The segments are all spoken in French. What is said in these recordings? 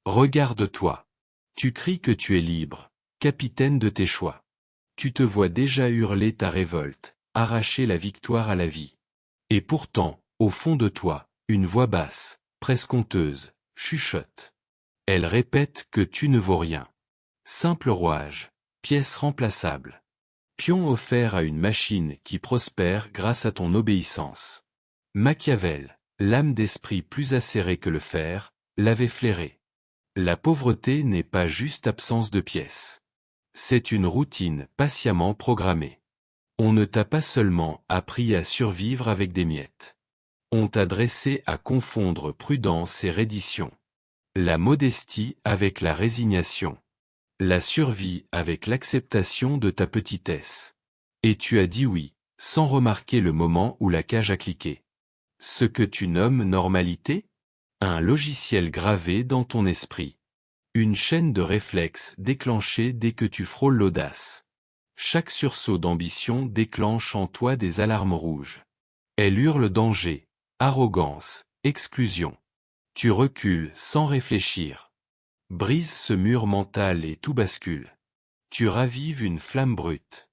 Regarde-toi. Tu cries que tu es libre, capitaine de tes choix. Tu te vois déjà hurler ta révolte, arracher la victoire à la vie. Et pourtant, au fond de toi, une voix basse, presque honteuse, chuchote. Elle répète que tu ne vaux rien. Simple rouage, pièce remplaçable. Pion offert à une machine qui prospère grâce à ton obéissance. Machiavel, l'âme d'esprit plus acérée que le fer, l'avait flairé. La pauvreté n'est pas juste absence de pièces. C'est une routine patiemment programmée. On ne t'a pas seulement appris à survivre avec des miettes. On t'a dressé à confondre prudence et reddition. La modestie avec la résignation. La survie avec l'acceptation de ta petitesse. Et tu as dit oui, sans remarquer le moment où la cage a cliqué. Ce que tu nommes normalité? Un logiciel gravé dans ton esprit. Une chaîne de réflexes déclenchée dès que tu frôles l'audace. Chaque sursaut d'ambition déclenche en toi des alarmes rouges. Elle hurle danger, arrogance, exclusion. Tu recules sans réfléchir. Brise ce mur mental et tout bascule. Tu ravives une flamme brute.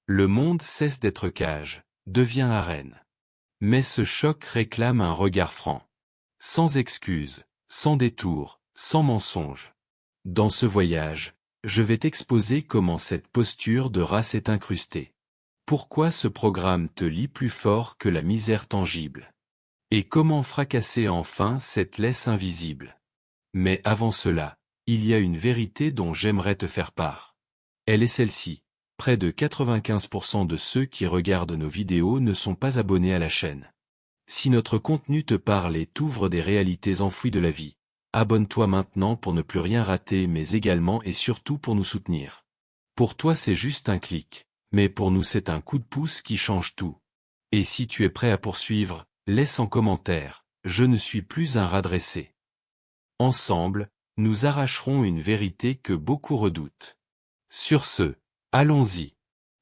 Le monde cesse d'être cage, devient arène. Mais ce choc réclame un regard franc. Sans excuse, sans détour, sans mensonge. Dans ce voyage, je vais t'exposer comment cette posture de race est incrustée. Pourquoi ce programme te lie plus fort que la misère tangible. Et comment fracasser enfin cette laisse invisible. Mais avant cela, il y a une vérité dont j'aimerais te faire part. Elle est celle-ci. Près de 95% de ceux qui regardent nos vidéos ne sont pas abonnés à la chaîne. Si notre contenu te parle et t'ouvre des réalités enfouies de la vie, abonne-toi maintenant pour ne plus rien rater mais également et surtout pour nous soutenir. Pour toi c'est juste un clic, mais pour nous c'est un coup de pouce qui change tout. Et si tu es prêt à poursuivre, laisse en commentaire, je ne suis plus un rat dressé. Ensemble, nous arracherons une vérité que beaucoup redoutent. Sur ce, allons-y.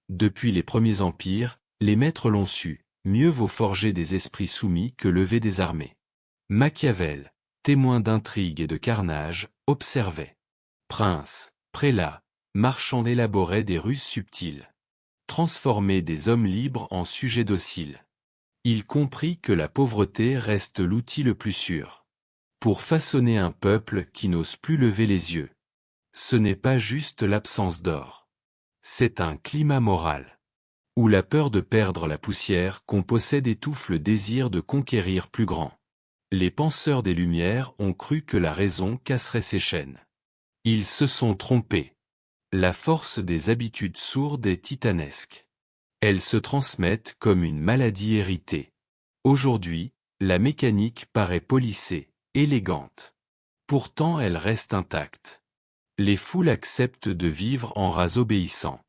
Depuis les premiers empires, les maîtres l'ont su, mieux vaut forger des esprits soumis que lever des armées. Machiavel, témoin d'intrigues et de carnage, observait. Princes, prélats, marchands élaboraient des ruses subtiles. Transformaient des hommes libres en sujets dociles. Il comprit que la pauvreté reste l'outil le plus sûr. Pour façonner un peuple qui n'ose plus lever les yeux. Ce n'est pas juste l'absence d'or. C'est un climat moral. Où la peur de perdre la poussière qu'on possède étouffe le désir de conquérir plus grand. Les penseurs des Lumières ont cru que la raison casserait ses chaînes. Ils se sont trompés. La force des habitudes sourdes est titanesque. Elles se transmettent comme une maladie héritée. Aujourd'hui, la mécanique paraît polissée, élégante. Pourtant elle reste intacte. Les foules acceptent de vivre en rats obéissants.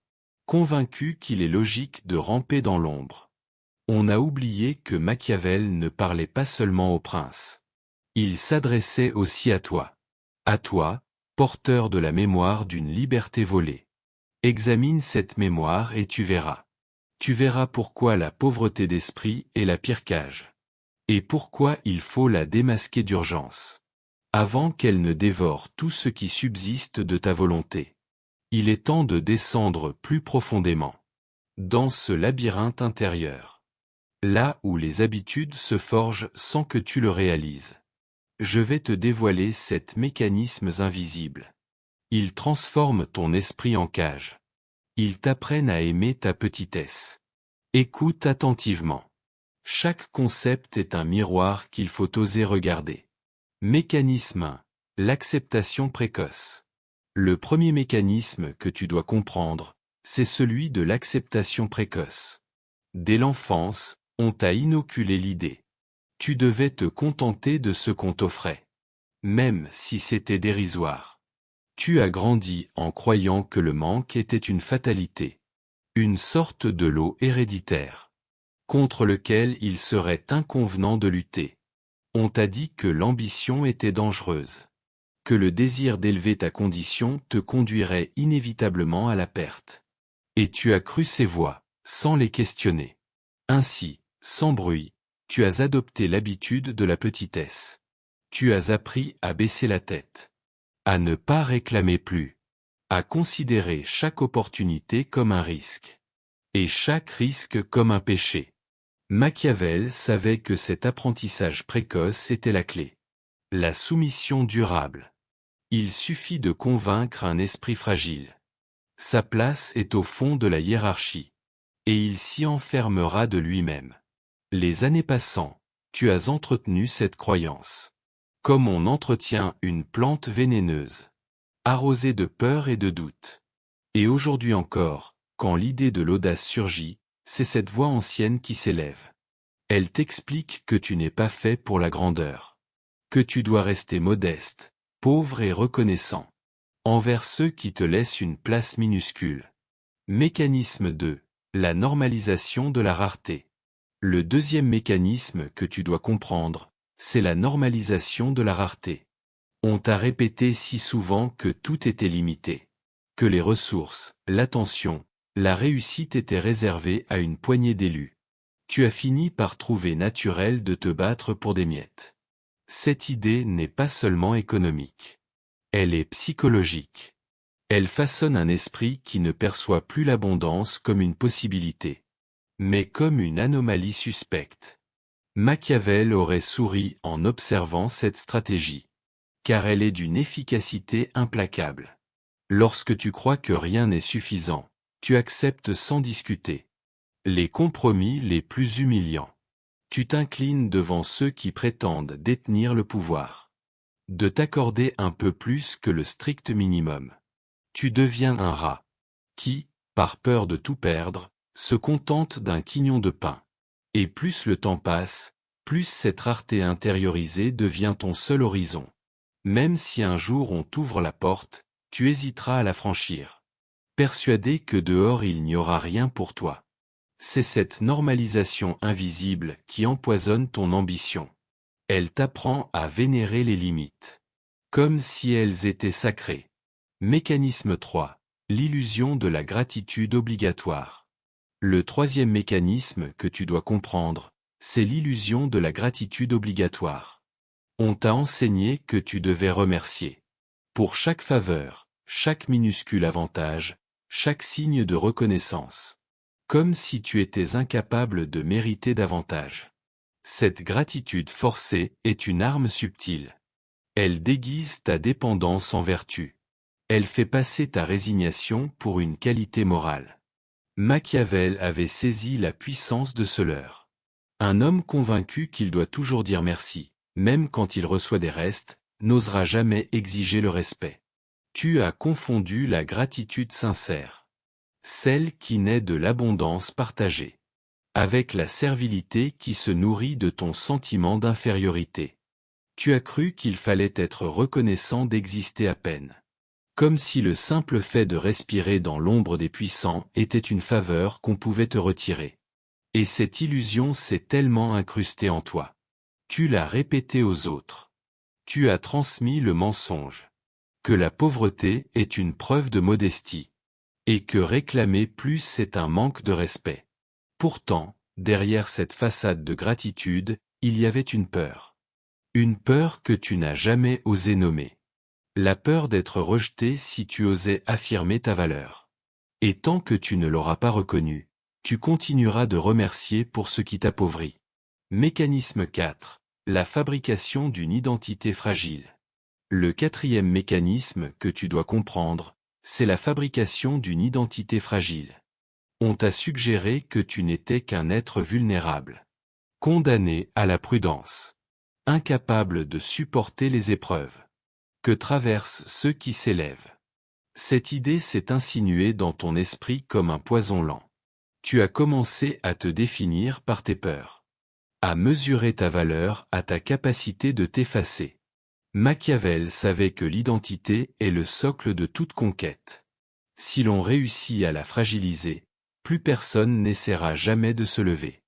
Convaincus qu'il est logique de ramper dans l'ombre. On a oublié que Machiavel ne parlait pas seulement aux princes. Il s'adressait aussi à toi. À toi, porteur de la mémoire d'une liberté volée. Examine cette mémoire et tu verras. Tu verras pourquoi la pauvreté d'esprit est la pire cage. Et pourquoi il faut la démasquer d'urgence. Avant qu'elle ne dévore tout ce qui subsiste de ta volonté. Il est temps de descendre plus profondément. Dans ce labyrinthe intérieur. Là où les habitudes se forgent sans que tu le réalises. Je vais te dévoiler ces mécanismes invisibles. Ils transforment ton esprit en cage. Ils t'apprennent à aimer ta petitesse. Écoute attentivement. Chaque concept est un miroir qu'il faut oser regarder. Mécanisme 1. L'acceptation précoce. Le premier mécanisme que tu dois comprendre, c'est celui de l'acceptation précoce. Dès l'enfance, on t'a inoculé l'idée. Tu devais te contenter de ce qu'on t'offrait. Même si c'était dérisoire. Tu as grandi en croyant que le manque était une fatalité. Une sorte de lot héréditaire. Contre lequel il serait inconvenant de lutter. On t'a dit que l'ambition était dangereuse. Que le désir d'élever ta condition te conduirait inévitablement à la perte. Et tu as cru ces voix, sans les questionner. Ainsi, sans bruit, tu as adopté l'habitude de la petitesse. Tu as appris à baisser la tête. à ne pas réclamer plus, à considérer chaque opportunité comme un risque, et chaque risque comme un péché. Machiavel savait que cet apprentissage précoce était la clé. La soumission durable. Il suffit de convaincre un esprit fragile. Sa place est au fond de la hiérarchie. Et il s'y enfermera de lui-même. Les années passant, tu as entretenu cette croyance. Comme on entretient une plante vénéneuse, arrosée de peur et de doute. Et aujourd'hui encore, quand l'idée de l'audace surgit, c'est cette voix ancienne qui s'élève. Elle t'explique que tu n'es pas fait pour la grandeur. Que tu dois rester modeste, pauvre et reconnaissant. Envers ceux qui te laissent une place minuscule. Mécanisme 2. La normalisation de la rareté. Le deuxième mécanisme que tu dois comprendre, c'est la normalisation de la rareté. On t'a répété si souvent que tout était limité. Que les ressources, l'attention, la réussite étaient réservées à une poignée d'élus. Tu as fini par trouver naturel de te battre pour des miettes. Cette idée n'est pas seulement économique. Elle est psychologique. Elle façonne un esprit qui ne perçoit plus l'abondance comme une possibilité, mais comme une anomalie suspecte. Machiavel aurait souri en observant cette stratégie, car elle est d'une efficacité implacable. Lorsque tu crois que rien n'est suffisant, tu acceptes sans discuter les compromis les plus humiliants. Tu t'inclines devant ceux qui prétendent détenir le pouvoir. De t'accorder un peu plus que le strict minimum. Tu deviens un rat, qui, par peur de tout perdre, se contente d'un quignon de pain. Et plus le temps passe, plus cette rareté intériorisée devient ton seul horizon. Même si un jour on t'ouvre la porte, tu hésiteras à la franchir. Persuadé que dehors il n'y aura rien pour toi. C'est cette normalisation invisible qui empoisonne ton ambition. Elle t'apprend à vénérer les limites. Comme si elles étaient sacrées. Mécanisme 3. L'illusion de la gratitude obligatoire. Le troisième mécanisme que tu dois comprendre, c'est l'illusion de la gratitude obligatoire. On t'a enseigné que tu devais remercier. Pour chaque faveur, chaque minuscule avantage, chaque signe de reconnaissance. Comme si tu étais incapable de mériter davantage. Cette gratitude forcée est une arme subtile. Elle déguise ta dépendance en vertu. Elle fait passer ta résignation pour une qualité morale. Machiavel avait saisi la puissance de ce leurre. Un homme convaincu qu'il doit toujours dire merci, même quand il reçoit des restes, n'osera jamais exiger le respect. Tu as confondu la gratitude sincère, celle qui naît de l'abondance partagée, avec la servilité qui se nourrit de ton sentiment d'infériorité. Tu as cru qu'il fallait être reconnaissant d'exister à peine. Comme si le simple fait de respirer dans l'ombre des puissants était une faveur qu'on pouvait te retirer. Et cette illusion s'est tellement incrustée en toi. Tu l'as répétée aux autres. Tu as transmis le mensonge. Que la pauvreté est une preuve de modestie. Et que réclamer plus est un manque de respect. Pourtant, derrière cette façade de gratitude, il y avait une peur. Une peur que tu n'as jamais osé nommer. La peur d'être rejeté si tu osais affirmer ta valeur. Et tant que tu ne l'auras pas reconnue, tu continueras de remercier pour ce qui t'appauvrit. Mécanisme 4. La fabrication d'une identité fragile. Le quatrième mécanisme que tu dois comprendre, c'est la fabrication d'une identité fragile. On t'a suggéré que tu n'étais qu'un être vulnérable. Condamné à la prudence. Incapable de supporter les épreuves que traversent ceux qui s'élèvent. Cette idée s'est insinuée dans ton esprit comme un poison lent. Tu as commencé à te définir par tes peurs. À mesurer ta valeur à ta capacité de t'effacer. Machiavel savait que l'identité est le socle de toute conquête. Si l'on réussit à la fragiliser, plus personne n'essaiera jamais de se lever.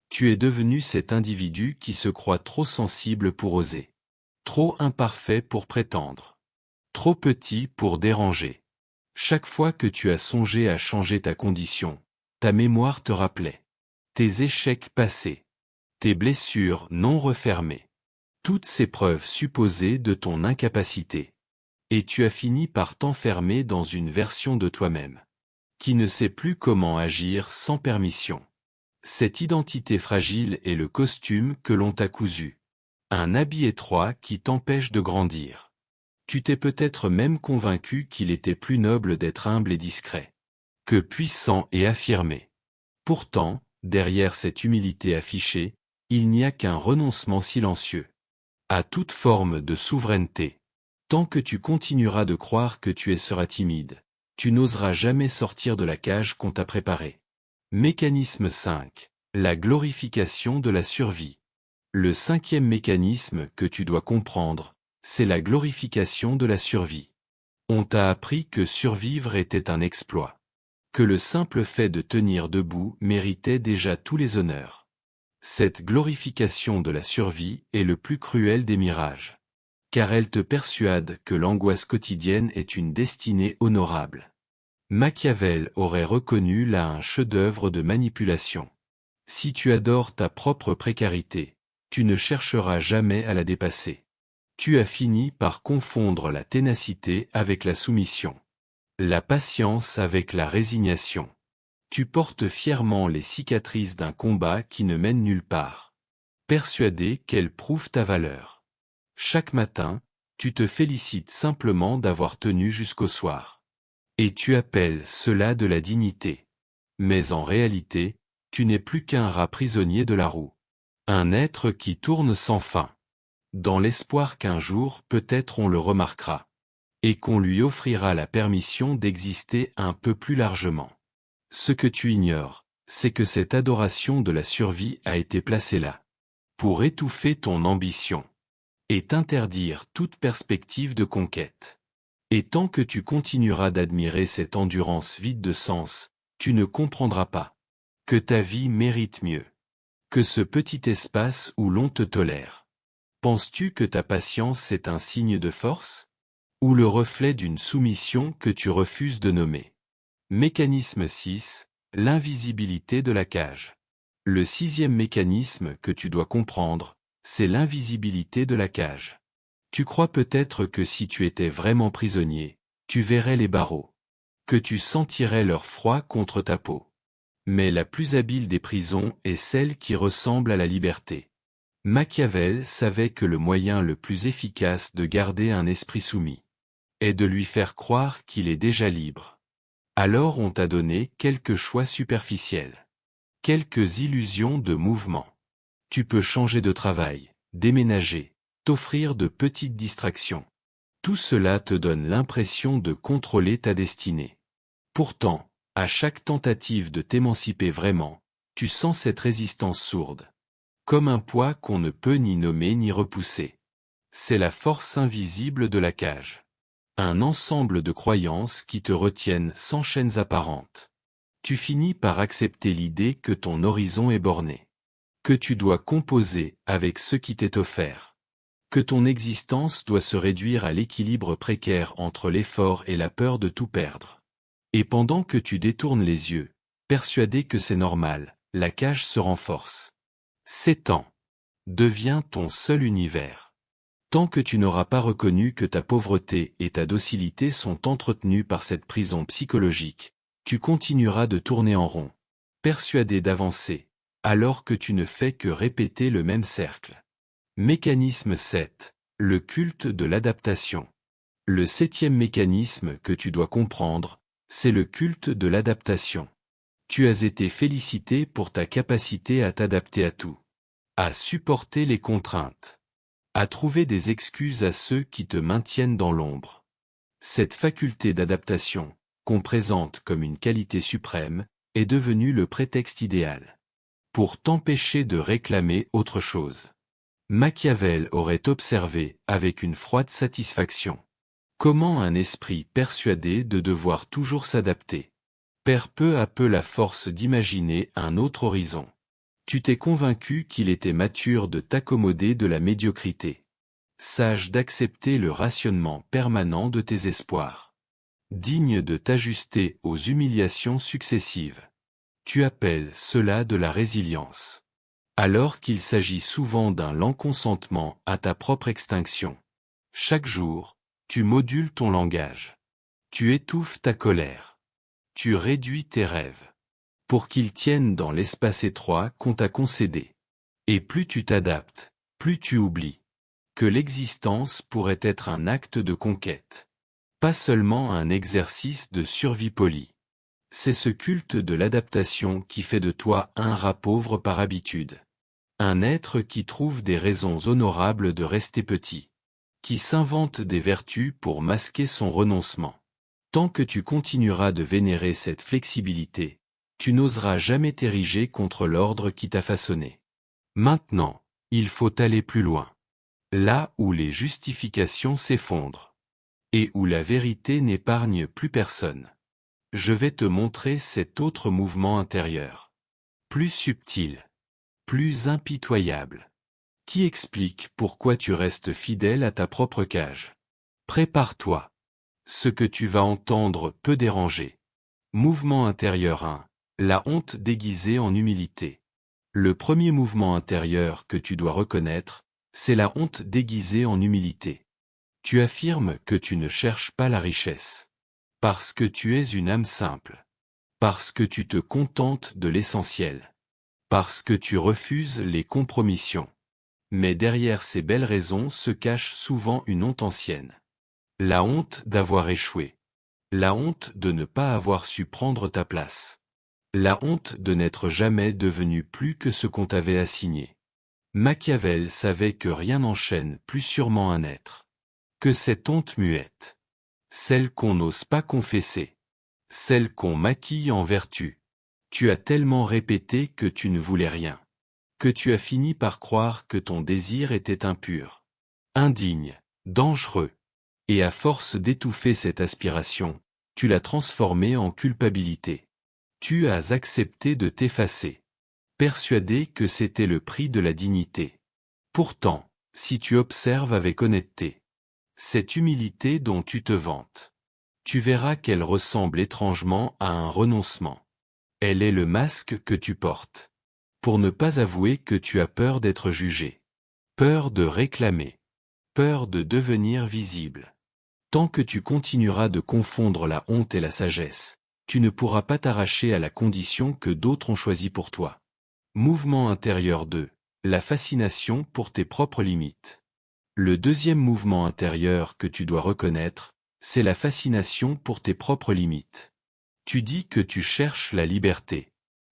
Tu es devenu cet individu qui se croit trop sensible pour oser. Trop imparfait pour prétendre. Trop petit pour déranger. Chaque fois que tu as songé à changer ta condition, ta mémoire te rappelait. Tes échecs passés. Tes blessures non refermées. Toutes ces preuves supposées de ton incapacité. Et tu as fini par t'enfermer dans une version de toi-même qui ne sait plus comment agir sans permission. Cette identité fragile est le costume que l'on t'a cousu. Un habit étroit qui t'empêche de grandir. Tu t'es peut-être même convaincu qu'il était plus noble d'être humble et discret que puissant et affirmé. Pourtant, derrière cette humilité affichée, il n'y a qu'un renoncement silencieux à toute forme de souveraineté. Tant que tu continueras de croire que tu seras timide, tu n'oseras jamais sortir de la cage qu'on t'a préparée. Mécanisme 5. La glorification de la survie. Le 5e mécanisme que tu dois comprendre, c'est la glorification de la survie. On t'a appris que survivre était un exploit. Que le simple fait de tenir debout méritait déjà tous les honneurs. Cette glorification de la survie est le plus cruel des mirages. Car elle te persuade que l'angoisse quotidienne est une destinée honorable. Machiavel aurait reconnu là un chef-d'œuvre de manipulation. Si tu adores ta propre précarité, tu ne chercheras jamais à la dépasser. Tu as fini par confondre la ténacité avec la soumission. La patience avec la résignation. Tu portes fièrement les cicatrices d'un combat qui ne mène nulle part. Persuadé qu'elles prouvent ta valeur. Chaque matin, tu te félicites simplement d'avoir tenu jusqu'au soir. Et tu appelles cela de la dignité. Mais en réalité, tu n'es plus qu'un rat prisonnier de la roue. Un être qui tourne sans fin. Dans l'espoir qu'un jour peut-être on le remarquera. Et qu'on lui offrira la permission d'exister un peu plus largement. Ce que tu ignores, c'est que cette adoration de la survie a été placée là. Pour étouffer ton ambition. Et t'interdire toute perspective de conquête. Et tant que tu continueras d'admirer cette endurance vide de sens, tu ne comprendras pas que ta vie mérite mieux que ce petit espace où l'on te tolère. Penses-tu que ta patience est un signe de force? Ou le reflet d'une soumission que tu refuses de nommer? Mécanisme 6. L'invisibilité de la cage. Le 6e mécanisme que tu dois comprendre, c'est l'invisibilité de la cage. Tu crois peut-être que si tu étais vraiment prisonnier, tu verrais les barreaux. Que tu sentirais leur froid contre ta peau. Mais la plus habile des prisons est celle qui ressemble à la liberté. Machiavel savait que le moyen le plus efficace de garder un esprit soumis est de lui faire croire qu'il est déjà libre. Alors on t'a donné quelques choix superficiels. Quelques illusions de mouvement. Tu peux changer de travail, déménager, t'offrir de petites distractions. Tout cela te donne l'impression de contrôler ta destinée. Pourtant, à chaque tentative de t'émanciper vraiment, tu sens cette résistance sourde. Comme un poids qu'on ne peut ni nommer ni repousser. C'est la force invisible de la cage. Un ensemble de croyances qui te retiennent sans chaînes apparentes. Tu finis par accepter l'idée que ton horizon est borné. Que tu dois composer avec ce qui t'est offert. Que ton existence doit se réduire à l'équilibre précaire entre l'effort et la peur de tout perdre. Et pendant que tu détournes les yeux, persuadé que c'est normal, la cage se renforce. S'étend. Devient ton seul univers. Tant que tu n'auras pas reconnu que ta pauvreté et ta docilité sont entretenues par cette prison psychologique, tu continueras de tourner en rond, persuadé d'avancer, alors que tu ne fais que répéter le même cercle. Mécanisme 7. Le culte de l'adaptation. Le 7e mécanisme que tu dois comprendre, c'est le culte de l'adaptation. Tu as été félicité pour ta capacité à t'adapter à tout. À supporter les contraintes. À trouver des excuses à ceux qui te maintiennent dans l'ombre. Cette faculté d'adaptation, qu'on présente comme une qualité suprême, est devenue le prétexte idéal pour t'empêcher de réclamer autre chose. Machiavel aurait observé avec une froide satisfaction comment un esprit persuadé de devoir toujours s'adapter perd peu à peu la force d'imaginer un autre horizon. Tu t'es convaincu qu'il était mature de t'accommoder de la médiocrité. Sage d'accepter le rationnement permanent de tes espoirs. Digne de t'ajuster aux humiliations successives. Tu appelles cela de la résilience. Alors qu'il s'agit souvent d'un lent consentement à ta propre extinction. Chaque jour, Tu modules ton langage. Tu étouffes ta colère. Tu réduis tes rêves. Pour qu'ils tiennent dans l'espace étroit qu'on t'a concédé. Et plus tu t'adaptes, plus tu oublies que l'existence pourrait être un acte de conquête. Pas seulement un exercice de survie polie. C'est ce culte de l'adaptation qui fait de toi un rat pauvre par habitude. Un être qui trouve des raisons honorables de rester petit. Qui s'invente des vertus pour masquer son renoncement. Tant que tu continueras de vénérer cette flexibilité, tu n'oseras jamais t'ériger contre l'ordre qui t'a façonné. Maintenant, il faut aller plus loin. Là où les justifications s'effondrent. Et où la vérité n'épargne plus personne. Je vais te montrer cet autre mouvement intérieur. Plus subtil. Plus impitoyable. Qui explique pourquoi tu restes fidèle à ta propre cage. Prépare-toi. Ce que tu vas entendre peut déranger. Mouvement intérieur 1. La honte déguisée en humilité. Le premier mouvement intérieur que tu dois reconnaître, c'est la honte déguisée en humilité. Tu affirmes que tu ne cherches pas la richesse. Parce que tu es une âme simple. Parce que tu te contentes de l'essentiel. Parce que tu refuses les compromissions. Mais derrière ces belles raisons se cache souvent une honte ancienne. La honte d'avoir échoué. La honte de ne pas avoir su prendre ta place. La honte de n'être jamais devenu plus que ce qu'on t'avait assigné. Machiavel savait que rien n'enchaîne plus sûrement un être. Que cette honte muette. Celle qu'on n'ose pas confesser. Celle qu'on maquille en vertu. Tu as tellement répété que tu ne voulais rien. Que tu as fini par croire que ton désir était impur. Indigne, dangereux. Et à force d'étouffer cette aspiration, tu l'as transformée en culpabilité. Tu as accepté de t'effacer. Persuadé que c'était le prix de la dignité. Pourtant, si tu observes avec honnêteté, cette humilité dont tu te vantes, tu verras qu'elle ressemble étrangement à un renoncement. Elle est le masque que tu portes. Pour ne pas avouer que tu as peur d'être jugé. Peur de réclamer. Peur de devenir visible. Tant que tu continueras de confondre la honte et la sagesse, tu ne pourras pas t'arracher à la condition que d'autres ont choisie pour toi. Mouvement intérieur 2. La fascination pour tes propres limites. Le deuxième mouvement intérieur que tu dois reconnaître, c'est la fascination pour tes propres limites. Tu dis que tu cherches la liberté.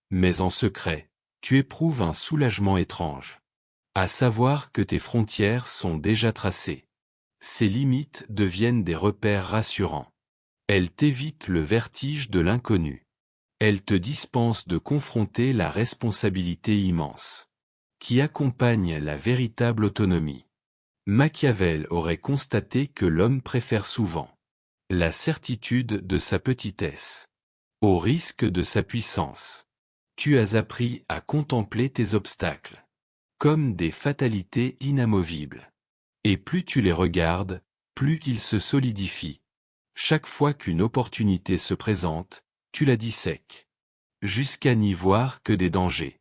Mais en secret, tu éprouves un soulagement étrange. À savoir que tes frontières sont déjà tracées. Ces limites deviennent des repères rassurants. Elles t'évitent le vertige de l'inconnu. Elles te dispensent de confronter la responsabilité immense qui accompagne la véritable autonomie. Machiavel aurait constaté que l'homme préfère souvent la certitude de sa petitesse au risque de sa puissance. Tu as appris à contempler tes obstacles comme des fatalités inamovibles. Et plus tu les regardes, plus ils se solidifient. Chaque fois qu'une opportunité se présente, tu la dissèques, jusqu'à n'y voir que des dangers.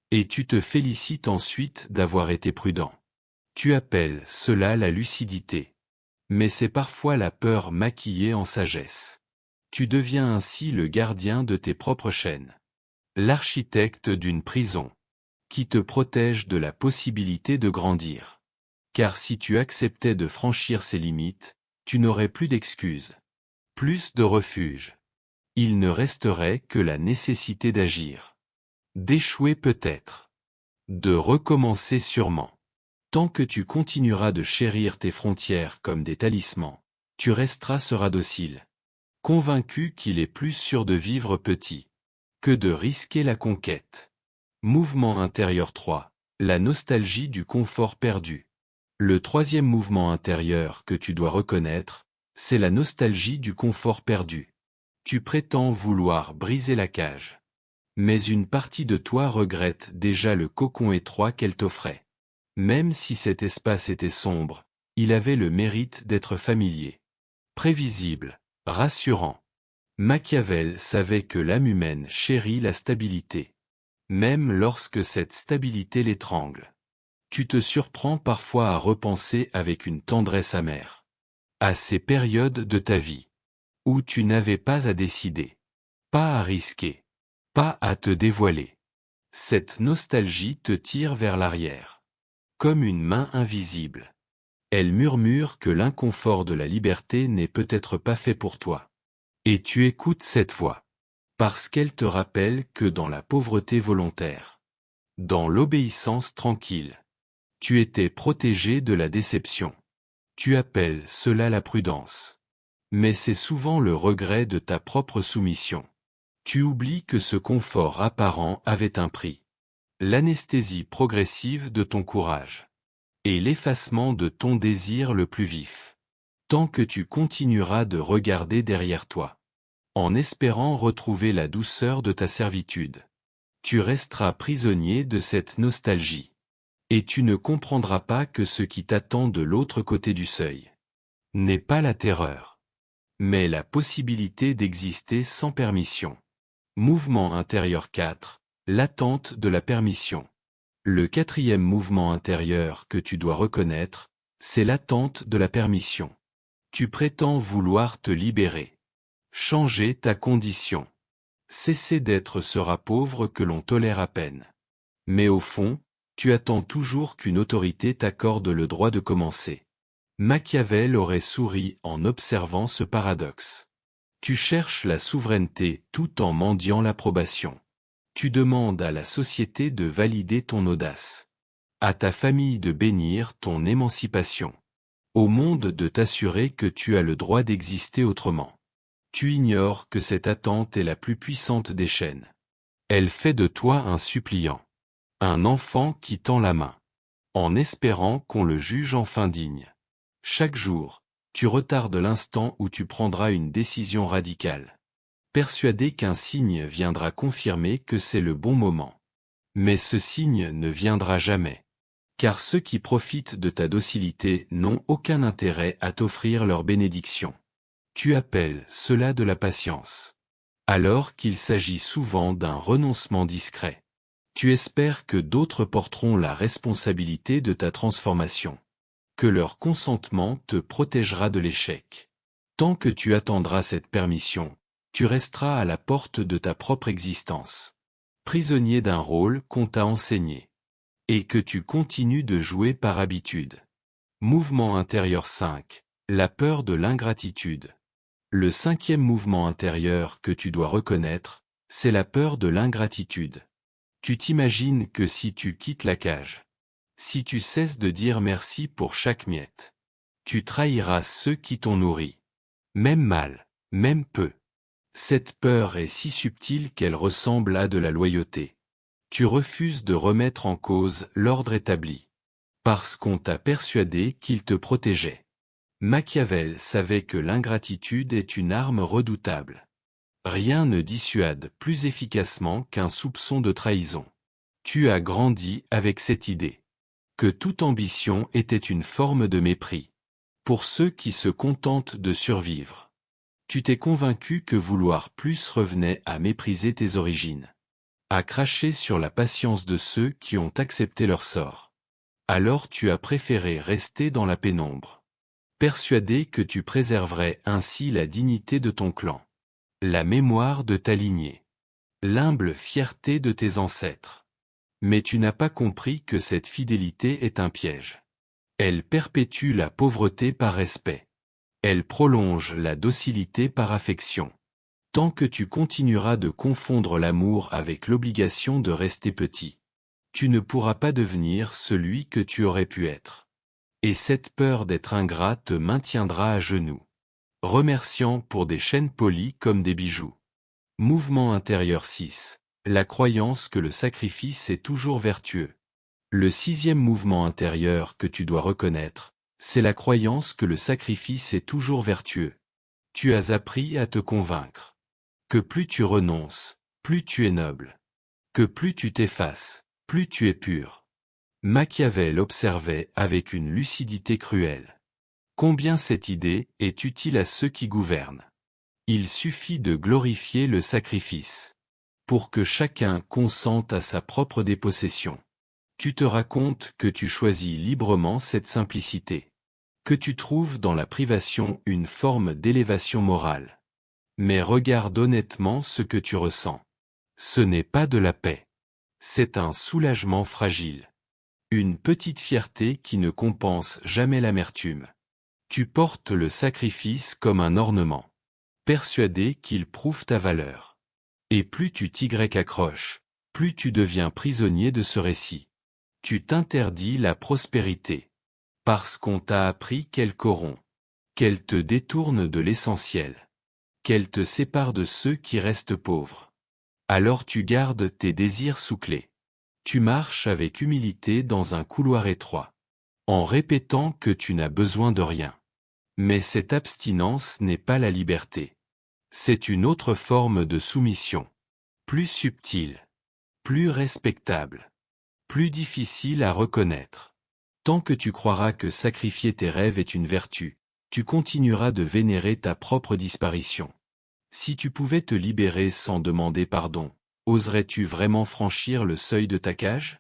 Et tu te félicites ensuite d'avoir été prudent. Tu appelles cela la lucidité. Mais c'est parfois la peur maquillée en sagesse. Tu deviens ainsi le gardien de tes propres chaînes. L'architecte d'une prison, qui te protège de la possibilité de grandir. Car si tu acceptais de franchir ces limites, tu n'aurais plus d'excuses. Plus de refuge. Il ne resterait que la nécessité d'agir. D'échouer peut-être. De recommencer sûrement. Tant que tu continueras de chérir tes frontières comme des talismans, tu resteras ce rat docile. Convaincu qu'il est plus sûr de vivre petit que de risquer la conquête. Mouvement intérieur 3. La nostalgie du confort perdu. Le troisième mouvement intérieur que tu dois reconnaître, c'est la nostalgie du confort perdu. Tu prétends vouloir briser la cage. Mais une partie de toi regrette déjà le cocon étroit qu'elle t'offrait. Même si cet espace était sombre, il avait le mérite d'être familier. Prévisible, rassurant. Machiavel savait que l'âme humaine chérit la stabilité. Même lorsque cette stabilité l'étrangle. Tu te surprends parfois à repenser avec une tendresse amère à ces périodes de ta vie où tu n'avais pas à décider, pas à risquer, pas à te dévoiler. Cette nostalgie te tire vers l'arrière, comme une main invisible. Elle murmure que l'inconfort de la liberté n'est peut-être pas fait pour toi. Et tu écoutes cette voix, parce qu'elle te rappelle que dans la pauvreté volontaire, dans l'obéissance tranquille, tu étais protégé de la déception. Tu appelles cela la prudence. Mais c'est souvent le regret de ta propre soumission. Tu oublies que ce confort apparent avait un prix. L'anesthésie progressive de ton courage. Et l'effacement de ton désir le plus vif. Tant que tu continueras de regarder derrière toi, en espérant retrouver la douceur de ta servitude, tu resteras prisonnier de cette nostalgie. Et tu ne comprendras pas que ce qui t'attend de l'autre côté du seuil n'est pas la terreur, mais la possibilité d'exister sans permission. Mouvement intérieur 4, l'attente de la permission. Le quatrième mouvement intérieur que tu dois reconnaître, c'est l'attente de la permission. Tu prétends vouloir te libérer, changer ta condition, cesser d'être ce rat pauvre que l'on tolère à peine. Mais au fond, tu attends toujours qu'une autorité t'accorde le droit de commencer. Machiavel aurait souri en observant ce paradoxe. Tu cherches la souveraineté tout en mendiant l'approbation. Tu demandes à la société de valider ton audace, à ta famille de bénir ton émancipation, au monde de t'assurer que tu as le droit d'exister autrement. Tu ignores que cette attente est la plus puissante des chaînes. Elle fait de toi un suppliant, un enfant qui tend la main, en espérant qu'on le juge enfin digne. Chaque jour, tu retardes l'instant où tu prendras une décision radicale, persuadé qu'un signe viendra confirmer que c'est le bon moment. Mais ce signe ne viendra jamais, car ceux qui profitent de ta docilité n'ont aucun intérêt à t'offrir leur bénédiction. Tu appelles cela de la patience, alors qu'il s'agit souvent d'un renoncement discret. Tu espères que d'autres porteront la responsabilité de ta transformation, que leur consentement te protégera de l'échec. Tant que tu attendras cette permission, tu resteras à la porte de ta propre existence, prisonnier d'un rôle qu'on t'a enseigné, et que tu continues de jouer par habitude. Mouvement intérieur 5, la peur de l'ingratitude. Le cinquième mouvement intérieur que tu dois reconnaître, c'est la peur de l'ingratitude. Tu t'imagines que si tu quittes la cage, si tu cesses de dire merci pour chaque miette, tu trahiras ceux qui t'ont nourri. Même mal, même peu. Cette peur est si subtile qu'elle ressemble à de la loyauté. Tu refuses de remettre en cause l'ordre établi, parce qu'on t'a persuadé qu'il te protégeait. Machiavel savait que l'ingratitude est une arme redoutable. Rien ne dissuade plus efficacement qu'un soupçon de trahison. Tu as grandi avec cette idée, que toute ambition était une forme de mépris, pour ceux qui se contentent de survivre. Tu t'es convaincu que vouloir plus revenait à mépriser tes origines, à cracher sur la patience de ceux qui ont accepté leur sort. Alors tu as préféré rester dans la pénombre, persuadé que tu préserverais ainsi la dignité de ton clan, la mémoire de ta lignée, l'humble fierté de tes ancêtres. Mais tu n'as pas compris que cette fidélité est un piège. Elle perpétue la pauvreté par respect. Elle prolonge la docilité par affection. Tant que tu continueras de confondre l'amour avec l'obligation de rester petit, tu ne pourras pas devenir celui que tu aurais pu être. Et cette peur d'être ingrat te maintiendra à genoux, remerciant pour des chaînes polies comme des bijoux. Mouvement intérieur 6. La croyance que le sacrifice est toujours vertueux. Le sixième mouvement intérieur que tu dois reconnaître, c'est la croyance que le sacrifice est toujours vertueux. Tu as appris à te convaincre que plus tu renonces, plus tu es noble, que plus tu t'effaces, plus tu es pur. Machiavel observait avec une lucidité cruelle combien cette idée est utile à ceux qui gouvernent. Il suffit de glorifier le sacrifice pour que chacun consente à sa propre dépossession. Tu te racontes que tu choisis librement cette simplicité, que tu trouves dans la privation une forme d'élévation morale. Mais regarde honnêtement ce que tu ressens. Ce n'est pas de la paix. C'est un soulagement fragile. Une petite fierté qui ne compense jamais l'amertume. Tu portes le sacrifice comme un ornement, persuadé qu'il prouve ta valeur. Et plus tu t'y accroches, plus tu deviens prisonnier de ce récit. Tu t'interdis la prospérité. Parce qu'on t'a appris qu'elle corrompt, qu'elle te détourne de l'essentiel, qu'elle te sépare de ceux qui restent pauvres. Alors tu gardes tes désirs sous clé. Tu marches avec humilité dans un couloir étroit, en répétant que tu n'as besoin de rien. Mais cette abstinence n'est pas la liberté. C'est une autre forme de soumission. Plus subtile, plus respectable, plus difficile à reconnaître. Tant que tu croiras que sacrifier tes rêves est une vertu, tu continueras de vénérer ta propre disparition. Si tu pouvais te libérer sans demander pardon, oserais-tu vraiment franchir le seuil de ta cage?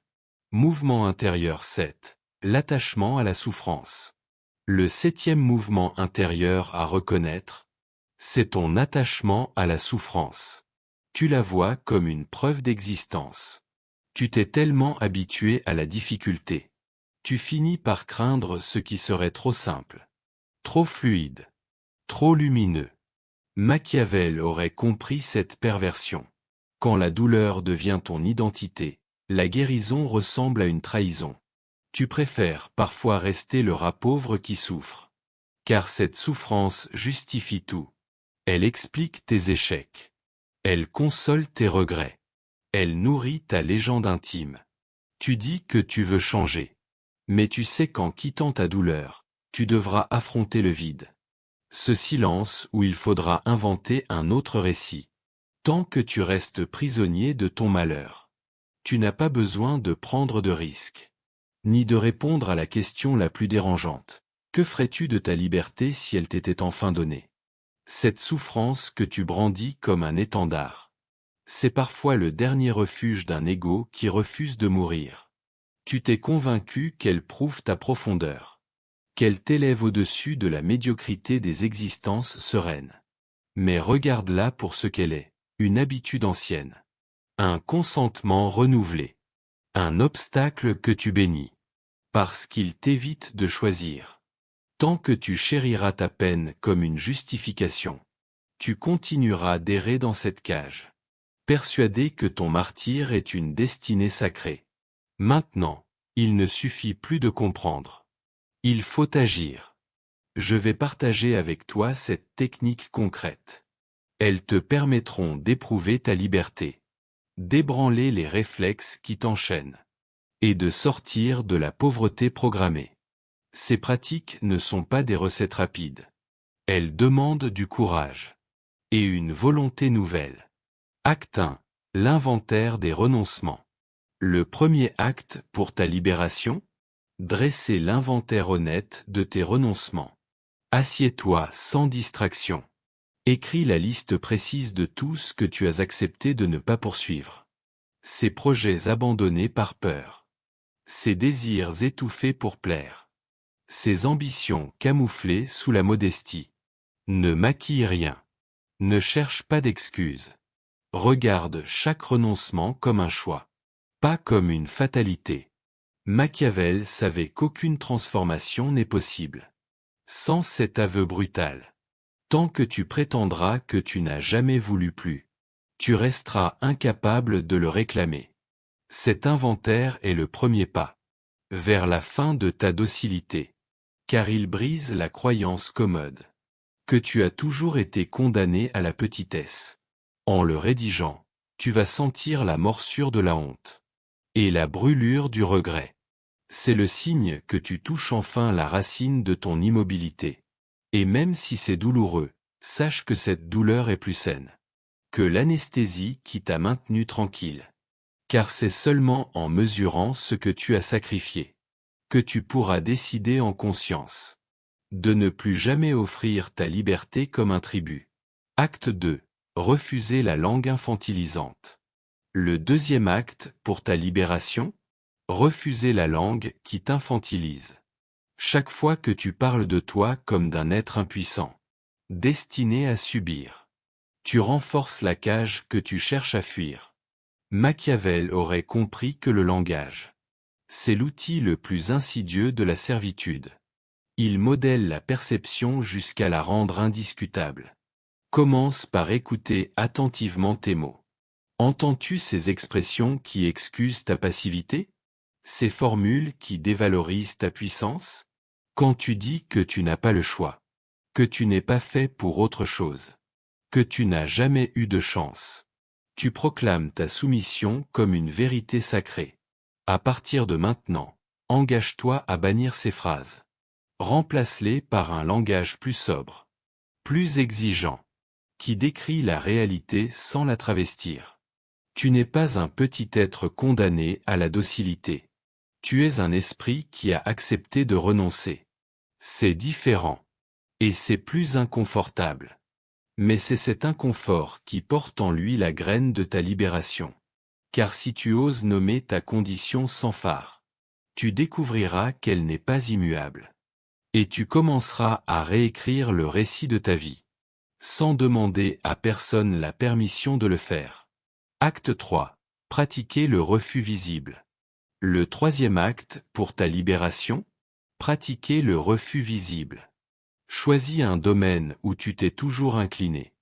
Mouvement intérieur 7. L'attachement à la souffrance. Le 7e mouvement intérieur à reconnaître, c'est ton attachement à la souffrance. Tu la vois comme une preuve d'existence. Tu t'es tellement habitué à la difficulté. Tu finis par craindre ce qui serait trop simple, trop fluide, trop lumineux. Machiavel aurait compris cette perversion. Quand la douleur devient ton identité, la guérison ressemble à une trahison. Tu préfères parfois rester le rat pauvre qui souffre. Car cette souffrance justifie tout. Elle explique tes échecs. Elle console tes regrets. Elle nourrit ta légende intime. Tu dis que tu veux changer. Mais tu sais qu'en quittant ta douleur, tu devras affronter le vide. Ce silence où il faudra inventer un autre récit. Tant que tu restes prisonnier de ton malheur. Tu n'as pas besoin de prendre de risques. Ni de répondre à la question la plus dérangeante. Que ferais-tu de ta liberté si elle t'était enfin donnée? Cette souffrance que tu brandis comme un étendard. C'est parfois le dernier refuge d'un ego qui refuse de mourir. Tu t'es convaincu qu'elle prouve ta profondeur. Qu'elle t'élève au-dessus de la médiocrité des existences sereines. Mais regarde-la pour ce qu'elle est, une habitude ancienne. Un consentement renouvelé. Un obstacle que tu bénis. Parce qu'il t'évite de choisir. Tant que tu chériras ta peine comme une justification, tu continueras d'errer dans cette cage. Persuadé que ton martyre est une destinée sacrée. Maintenant, il ne suffit plus de comprendre. Il faut agir. Je vais partager avec toi cette technique concrète. Elles te permettront d'éprouver ta liberté, d'ébranler les réflexes qui t'enchaînent, et de sortir de la pauvreté programmée. Ces pratiques ne sont pas des recettes rapides. Elles demandent du courage et une volonté nouvelle. Acte 1. L'inventaire des renoncements. Le premier acte pour ta libération? Dresser l'inventaire honnête de tes renoncements. Assieds-toi sans distraction. Écris la liste précise de tout ce que tu as accepté de ne pas poursuivre. Ces projets abandonnés par peur. Ces désirs étouffés pour plaire. Ces ambitions camouflées sous la modestie. Ne maquille rien. Ne cherche pas d'excuses. Regarde chaque renoncement comme un choix. Pas comme une fatalité. Machiavel savait qu'aucune transformation n'est possible. Sans cet aveu brutal. Tant que tu prétendras que tu n'as jamais voulu plus, tu resteras incapable de le réclamer. Cet inventaire est le premier pas vers la fin de ta docilité. Car il brise la croyance commode que tu as toujours été condamné à la petitesse. En le rédigeant, tu vas sentir la morsure de la honte et la brûlure du regret. C'est le signe que tu touches enfin la racine de ton immobilité. Et même si c'est douloureux, sache que cette douleur est plus saine que l'anesthésie qui t'a maintenu tranquille. Car c'est seulement en mesurant ce que tu as sacrifié que tu pourras décider en conscience de ne plus jamais offrir ta liberté comme un tribut. Acte 2. Refuser la langue infantilisante. Le deuxième acte pour ta libération? Refuser la langue qui t'infantilise. Chaque fois que tu parles de toi comme d'un être impuissant, destiné à subir, tu renforces la cage que tu cherches à fuir. Machiavel aurait compris que le langage, c'est l'outil le plus insidieux de la servitude. Il modèle la perception jusqu'à la rendre indiscutable. Commence par écouter attentivement tes mots. Entends-tu ces expressions qui excusent ta passivité? Ces formules qui dévalorisent ta puissance? Quand tu dis que tu n'as pas le choix, que tu n'es pas fait pour autre chose, que tu n'as jamais eu de chance, tu proclames ta soumission comme une vérité sacrée. À partir de maintenant, engage-toi à bannir ces phrases. Remplace-les par un langage plus sobre, plus exigeant, qui décrit la réalité sans la travestir. Tu n'es pas un petit être condamné à la docilité. Tu es un esprit qui a accepté de renoncer. C'est différent. Et c'est plus inconfortable. Mais c'est cet inconfort qui porte en lui la graine de ta libération. Car si tu oses nommer ta condition sans phare, tu découvriras qu'elle n'est pas immuable. Et tu commenceras à réécrire le récit de ta vie, sans demander à personne la permission de le faire. Acte 3. Pratiquer le refus visible. Le troisième acte pour ta libération, pratiquer le refus visible. Choisis un domaine où tu t'es toujours incliné.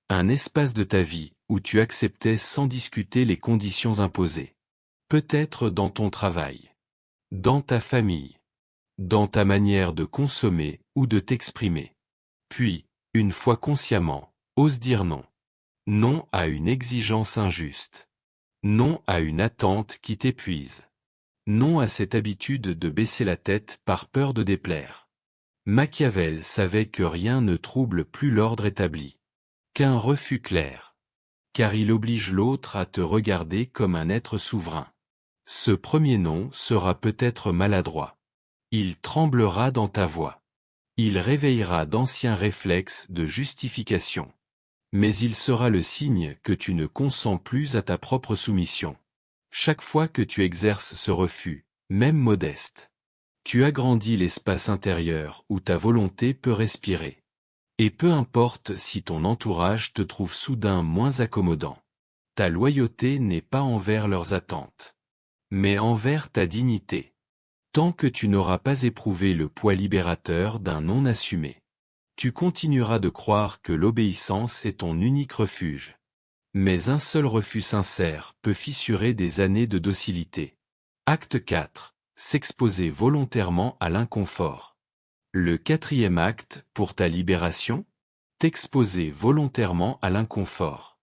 Un espace de ta vie où tu acceptais sans discuter les conditions imposées. Peut-être dans ton travail, dans ta famille, dans ta manière de consommer ou de t'exprimer. Puis, une fois consciemment, ose dire non. Non à une exigence injuste. Non à une attente qui t'épuise. Non à cette habitude de baisser la tête par peur de déplaire. Machiavel savait que rien ne trouble plus l'ordre établi. Qu'un refus clair. Car il oblige l'autre à te regarder comme un être souverain. Ce premier non sera peut-être maladroit. Il tremblera dans ta voix. Il réveillera d'anciens réflexes de justification. Mais il sera le signe que tu ne consens plus à ta propre soumission. Chaque fois que tu exerces ce refus, même modeste, tu agrandis l'espace intérieur où ta volonté peut respirer. Et peu importe si ton entourage te trouve soudain moins accommodant. Ta loyauté n'est pas envers leurs attentes, mais envers ta dignité. Tant que tu n'auras pas éprouvé le poids libérateur d'un non assumé, tu continueras de croire que l'obéissance est ton unique refuge. Mais un seul refus sincère peut fissurer des années de docilité. Acte 4. S'exposer volontairement à l'inconfort. Le quatrième acte pour ta libération, t'exposer volontairement à l'inconfort.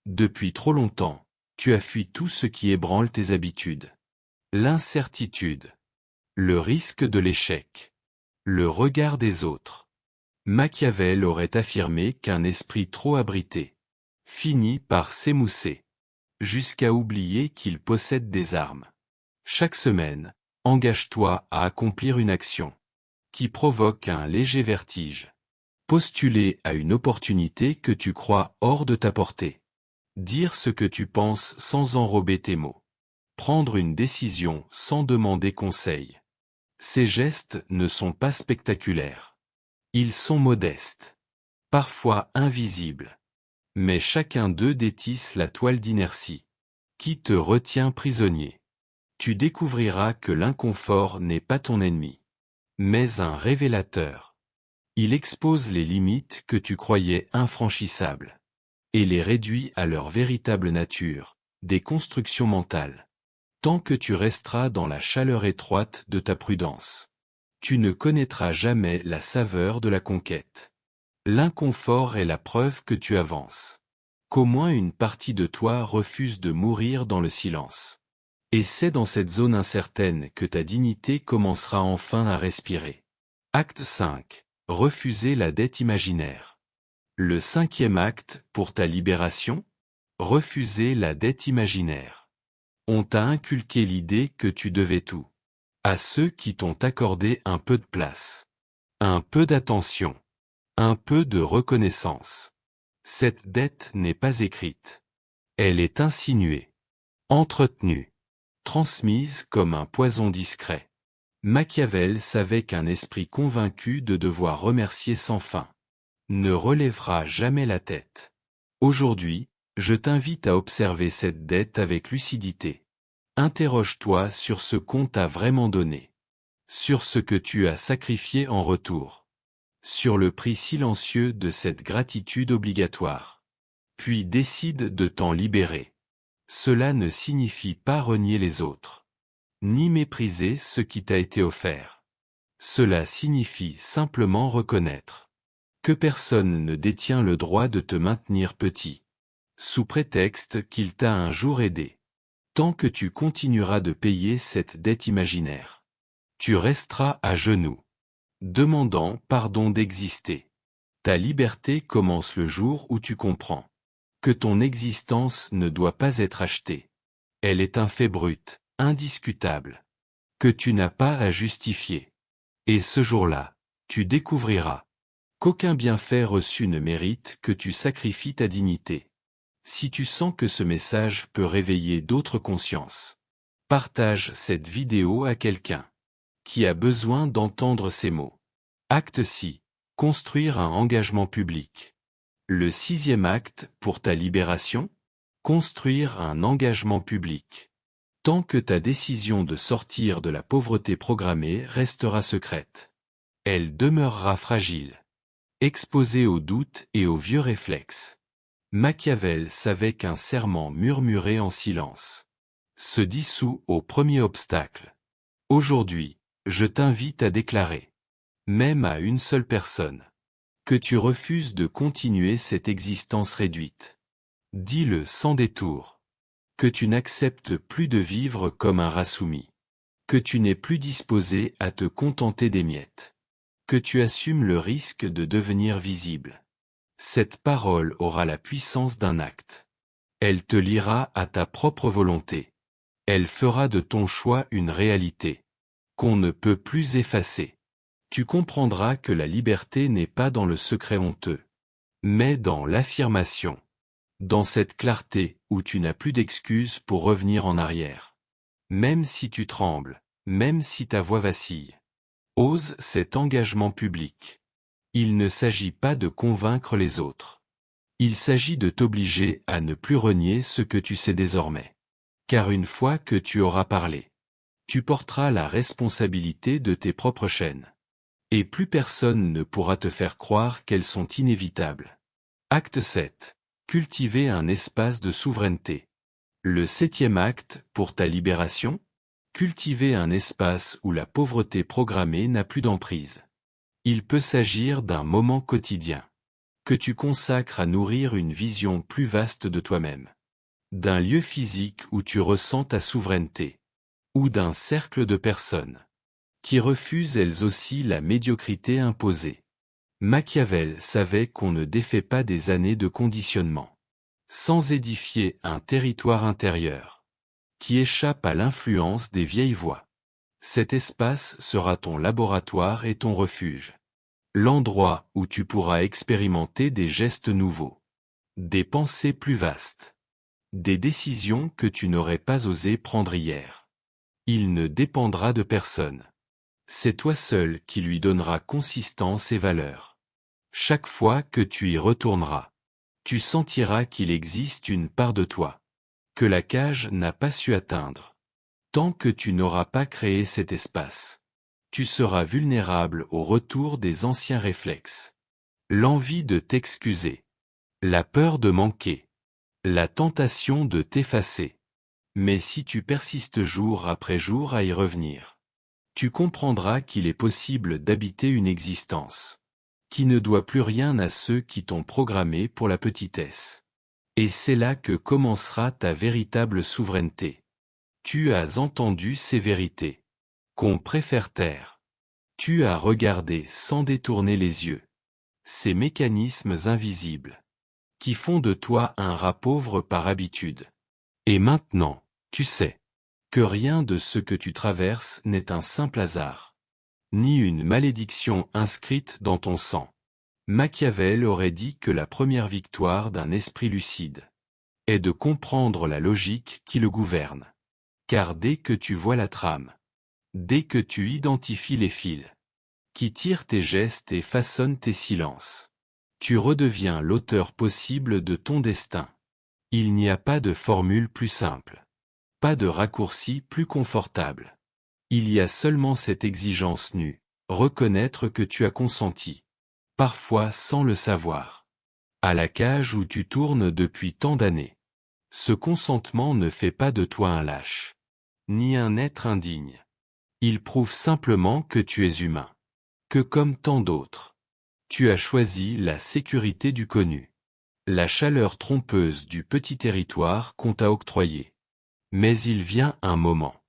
Depuis trop longtemps, tu as fui tout ce qui ébranle tes habitudes. L'incertitude. Le risque de l'échec. Le regard des autres. Machiavel aurait affirmé qu'un esprit trop abrité finit par s'émousser, jusqu'à oublier qu'il possède des armes. Chaque semaine, engage-toi à accomplir une action qui provoque un léger vertige. Postuler à une opportunité que tu crois hors de ta portée. Dire ce que tu penses sans enrober tes mots. Prendre une décision sans demander conseil. Ces gestes ne sont pas spectaculaires. Ils sont modestes. Parfois invisibles. Mais chacun d'eux détisse la toile d'inertie qui te retient prisonnier. Tu découvriras que l'inconfort n'est pas ton ennemi, mais un révélateur. Il expose les limites que tu croyais infranchissables et les réduit à leur véritable nature, des constructions mentales. Tant que tu resteras dans la chaleur étroite de ta prudence, tu ne connaîtras jamais la saveur de la conquête. L'inconfort est la preuve que tu avances. Qu'au moins une partie de toi refuse de mourir dans le silence. Et c'est dans cette zone incertaine que ta dignité commencera enfin à respirer. Acte 5. Refuser la dette imaginaire. Le cinquième acte pour ta libération, refuser la dette imaginaire. On t'a inculqué l'idée que tu devais tout. À ceux qui t'ont accordé un peu de place. Un peu d'attention. Un peu de reconnaissance. Cette dette n'est pas écrite. Elle est insinuée. Entretenue. Transmise comme un poison discret. Machiavel savait qu'un esprit convaincu de devoir remercier sans fin ne relèvera jamais la tête. Aujourd'hui, je t'invite à observer cette dette avec lucidité. Interroge-toi sur ce qu'on t'a vraiment donné. Sur ce que tu as sacrifié en retour. Sur le prix silencieux de cette gratitude obligatoire. Puis décide de t'en libérer. Cela ne signifie pas renier les autres. Ni mépriser ce qui t'a été offert. Cela signifie simplement reconnaître que personne ne détient le droit de te maintenir petit, sous prétexte qu'il t'a un jour aidé. Tant que tu continueras de payer cette dette imaginaire, tu resteras à genoux, demandant pardon d'exister. Ta liberté commence le jour où tu comprends que ton existence ne doit pas être achetée. Elle est un fait brut, indiscutable, que tu n'as pas à justifier. Et ce jour-là, tu découvriras qu'aucun bienfait reçu ne mérite que tu sacrifies ta dignité. Si tu sens que ce message peut réveiller d'autres consciences, partage cette vidéo à quelqu'un qui a besoin d'entendre ces mots. Acte 6. Construire un engagement public. Le 6e acte pour ta libération? Construire un engagement public. Tant que ta décision de sortir de la pauvreté programmée restera secrète, elle demeurera fragile. Exposé aux doutes et aux vieux réflexes. Machiavel savait qu'un serment murmuré en silence se dissout au premier obstacle. Aujourd'hui, je t'invite à déclarer, même à une seule personne, que tu refuses de continuer cette existence réduite. Dis-le sans détour, que tu n'acceptes plus de vivre comme un rat soumis, que tu n'es plus disposé à te contenter des miettes, que tu assumes le risque de devenir visible. Cette parole aura la puissance d'un acte. Elle te liera à ta propre volonté. Elle fera de ton choix une réalité qu'on ne peut plus effacer. Tu comprendras que la liberté n'est pas dans le secret honteux, mais dans l'affirmation. Dans cette clarté où tu n'as plus d'excuses pour revenir en arrière. Même si tu trembles, même si ta voix vacille. Ose cet engagement public. Il ne s'agit pas de convaincre les autres. Il s'agit de t'obliger à ne plus renier ce que tu sais désormais. Car une fois que tu auras parlé, tu porteras la responsabilité de tes propres chaînes. Et plus personne ne pourra te faire croire qu'elles sont inévitables. Acte 7. Cultiver un espace de souveraineté. Le 7e acte pour ta libération? Cultiver un espace où la pauvreté programmée n'a plus d'emprise. Il peut s'agir d'un moment quotidien que tu consacres à nourrir une vision plus vaste de toi-même. D'un lieu physique où tu ressens ta souveraineté. Ou d'un cercle de personnes qui refusent elles aussi la médiocrité imposée. Machiavel savait qu'on ne défait pas des années de conditionnement sans édifier un territoire intérieur qui échappe à l'influence des vieilles voies. Cet espace sera ton laboratoire et ton refuge. L'endroit où tu pourras expérimenter des gestes nouveaux, des pensées plus vastes, des décisions que tu n'aurais pas osé prendre hier. Il ne dépendra de personne. C'est toi seul qui lui donneras consistance et valeur. Chaque fois que tu y retourneras, tu sentiras qu'il existe une part de toi que la cage n'a pas su atteindre. Tant que tu n'auras pas créé cet espace, tu seras vulnérable au retour des anciens réflexes. L'envie de t'excuser, la peur de manquer, la tentation de t'effacer. Mais si tu persistes jour après jour à y revenir, tu comprendras qu'il est possible d'habiter une existence qui ne doit plus rien à ceux qui t'ont programmé pour la petitesse. Et c'est là que commencera ta véritable souveraineté. Tu as entendu ces vérités qu'on préfère taire. Tu as regardé sans détourner les yeux ces mécanismes invisibles qui font de toi un rat pauvre par habitude. Et maintenant, tu sais que rien de ce que tu traverses n'est un simple hasard, ni une malédiction inscrite dans ton sang. Machiavel aurait dit que la première victoire d'un esprit lucide est de comprendre la logique qui le gouverne. Car dès que tu vois la trame Dès que tu identifies les fils qui tirent tes gestes et façonnent tes silences, tu redeviens l'auteur possible de ton destin. Il n'y a pas de formule plus simple. Pas de raccourci plus confortable. Il y a seulement cette exigence nue, reconnaître que tu as consenti, parfois sans le savoir, à la cage où tu tournes depuis tant d'années. Ce consentement ne fait pas de toi un lâche, ni un être indigne. Il prouve simplement que tu es humain, que comme tant d'autres, tu as choisi la sécurité du connu, la chaleur trompeuse du petit territoire qu'on t'a octroyé. Mais il vient un moment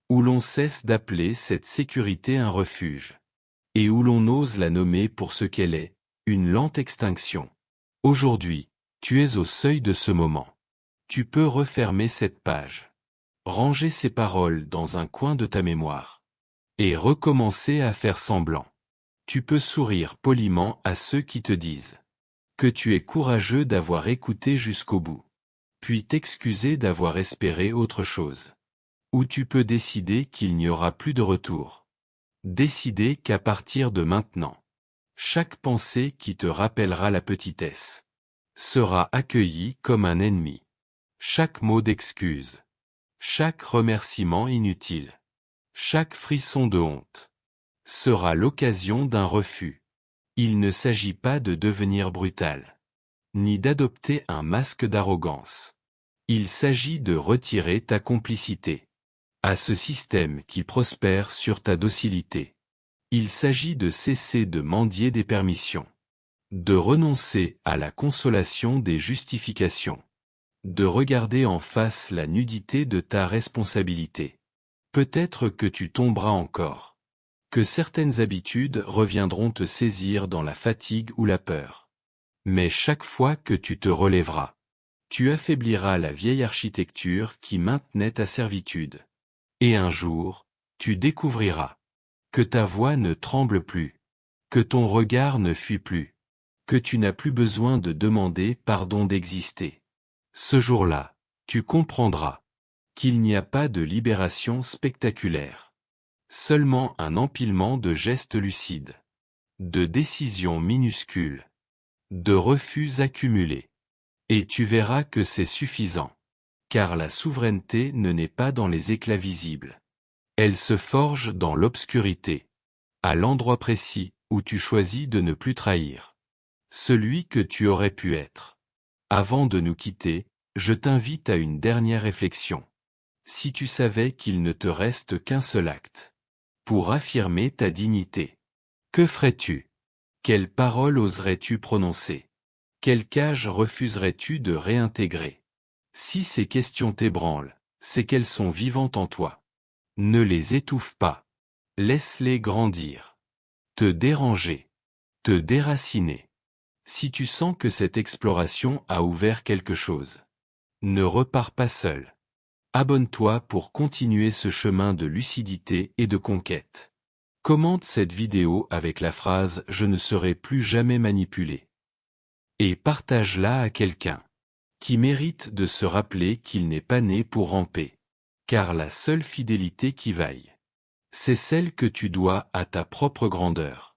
où l'on cesse d'appeler cette sécurité un refuge, et où l'on ose la nommer pour ce qu'elle est, une lente extinction. Aujourd'hui, tu es au seuil de ce moment. Tu peux refermer cette page, ranger ces paroles dans un coin de ta mémoire, et recommencer à faire semblant. Tu peux sourire poliment à ceux qui te disent que tu es courageux d'avoir écouté jusqu'au bout, puis t'excuser d'avoir espéré autre chose. Ou tu peux décider qu'il n'y aura plus de retour. Décider qu'à partir de maintenant, chaque pensée qui te rappellera la petitesse sera accueillie comme un ennemi. Chaque mot d'excuse, chaque remerciement inutile, chaque frisson de honte sera l'occasion d'un refus. Il ne s'agit pas de devenir brutal, ni d'adopter un masque d'arrogance. Il s'agit de retirer ta complicité à ce système qui prospère sur ta docilité. Il s'agit de cesser de mendier des permissions, de renoncer à la consolation des justifications, de regarder en face la nudité de ta responsabilité. Peut-être que tu tomberas encore, que certaines habitudes reviendront te saisir dans la fatigue ou la peur. Mais chaque fois que tu te relèveras, tu affaibliras la vieille architecture qui maintenait ta servitude. Et un jour, tu découvriras que ta voix ne tremble plus, que ton regard ne fuit plus, que tu n'as plus besoin de demander pardon d'exister. Ce jour-là, tu comprendras qu'il n'y a pas de libération spectaculaire, seulement un empilement de gestes lucides, de décisions minuscules, de refus accumulés. Et tu verras que c'est suffisant, car la souveraineté ne naît pas dans les éclats visibles. Elle se forge dans l'obscurité, à l'endroit précis où tu choisis de ne plus trahir celui que tu aurais pu être. Avant de nous quitter, je t'invite à une dernière réflexion. Si tu savais qu'il ne te reste qu'un seul acte pour affirmer ta dignité, que ferais-tu? Quelles paroles oserais-tu prononcer? Quelle cage refuserais-tu de réintégrer? Si ces questions t'ébranlent, c'est qu'elles sont vivantes en toi. Ne les étouffe pas. Laisse-les grandir. Te déranger. Te déraciner. Si tu sens que cette exploration a ouvert quelque chose, ne repars pas seul. Abonne-toi pour continuer ce chemin de lucidité et de conquête. Commente cette vidéo avec la phrase « Je ne serai plus jamais manipulé » et partage-la à quelqu'un qui mérite de se rappeler qu'il n'est pas né pour ramper. Car la seule fidélité qui vaille, c'est celle que tu dois à ta propre grandeur.